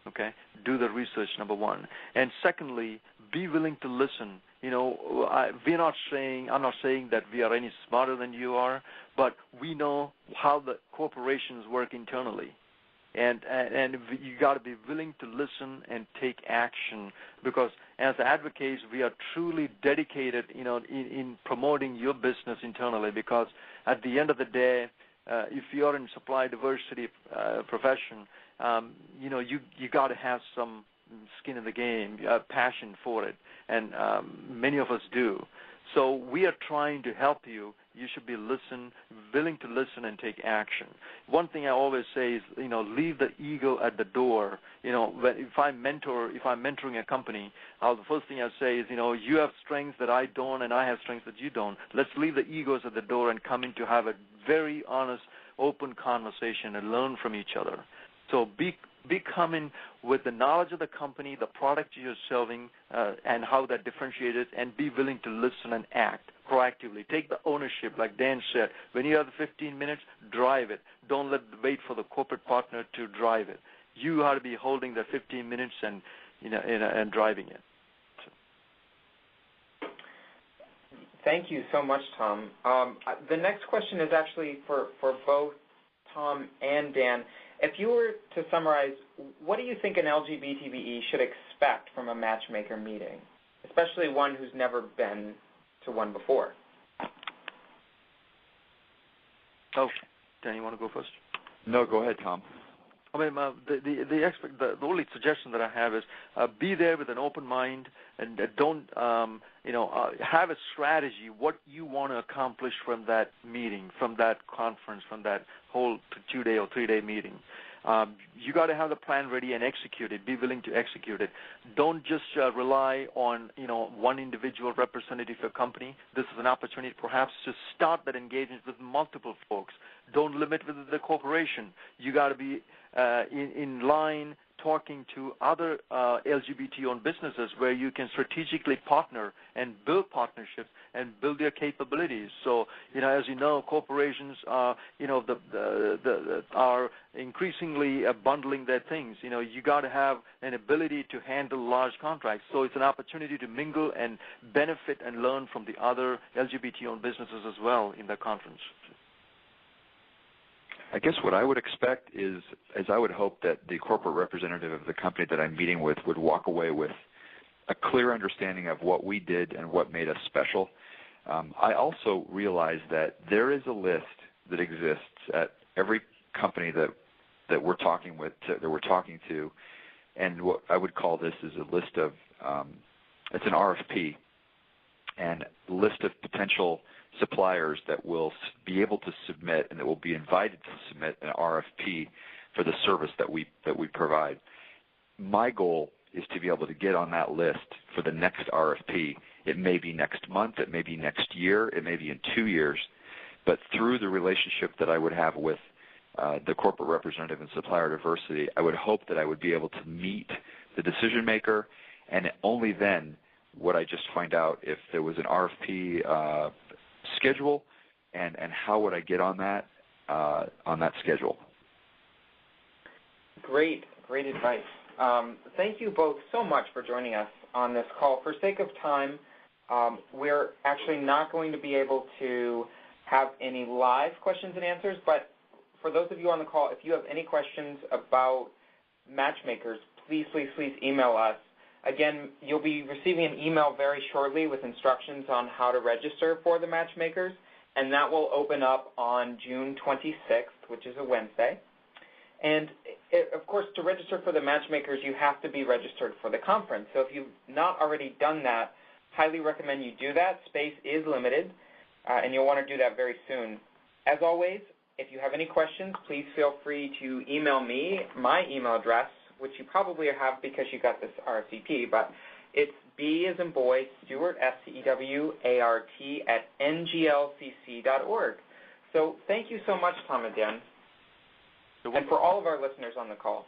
Okay? Do the research, number 1. And secondly, be willing to listen. I'm not saying that we are any smarter than you are, but we know how the corporations work internally. And you got to be willing to listen and take action, because as advocates, we are truly dedicated, in promoting your business internally. Because at the end of the day, if you are in supply diversity profession, you got to have some skin in the game, passion for it, and many of us do. So we are trying to help you. You should be willing to listen and take action. One thing I always say is, leave the ego at the door. If I'm mentoring a company, the first thing I say is, you have strengths that I don't, and I have strengths that you don't. Let's leave the egos at the door and come in to have a very honest, open conversation and learn from each other. So be coming with the knowledge of the company, the product you're serving, and how that differentiates, and be willing to listen and act proactively. Take the ownership, like Dan said. When you have the 15 minutes, drive it. Don't wait for the corporate partner to drive it. You ought to be holding the 15 minutes and and driving it. So. Thank you so much, Tom. The next question is actually for both Tom and Dan. If you were to summarize, what do you think an LGBTBE should expect from a matchmaker meeting, especially one who's never been to one before? Oh, Dan, you want to go first? No, go ahead, Tom. I mean, the only suggestion that I have is be there with an open mind, and don't, have a strategy, what you want to accomplish from that meeting, from that conference, from that whole 2-day or 3-day meeting. You got to have the plan ready and execute it. Be willing to execute it. Don't just rely on one individual representative of a company. This is an opportunity perhaps to start that engagement with multiple folks. Don't limit with the corporation. You got to be in line talking to other LGBT-owned businesses where you can strategically partner and build partnerships and build their capabilities. So, as you know, corporations are, are increasingly bundling their things. You got to have an ability to handle large contracts. So it's an opportunity to mingle and benefit and learn from the other LGBT-owned businesses as well in the conference. I guess what I would expect is I would hope that the corporate representative of the company that I'm meeting with would walk away with a clear understanding of what we did and what made us special. I also realize that there is a list that exists at every company that we're talking to, and what I would call this is a list of it's an RFP, and a list of potential suppliers that will be able to submit and that will be invited to submit an RFP for the service that we provide. My goal is to be able to get on that list for the next RFP. It may be next month, it may be next year, it may be in 2 years, but through the relationship that I would have with the corporate representative and supplier diversity, I would hope that I would be able to meet the decision maker, and only then would I just find out if there was an RFP schedule and how would I get on that schedule. Great advice. Thank you both so much for joining us on this call. For sake of time, we're actually not going to be able to have any live questions and answers, but for those of you on the call, if you have any questions about matchmakers, please email us. Again, you'll be receiving an email very shortly with instructions on how to register for the Matchmakers, and that will open up on June 26th, which is a Wednesday. And, of course, to register for the Matchmakers, you have to be registered for the conference. So if you've not already done that, highly recommend you do that. Space is limited, and you'll want to do that very soon. As always, if you have any questions, please feel free to email me. My email address, which you probably have because you got this RSVP, but it's B as in boy, Stewart, Stewart, @nglcc.org. So thank you so much, Tom and Dan, and for all of our listeners on the call.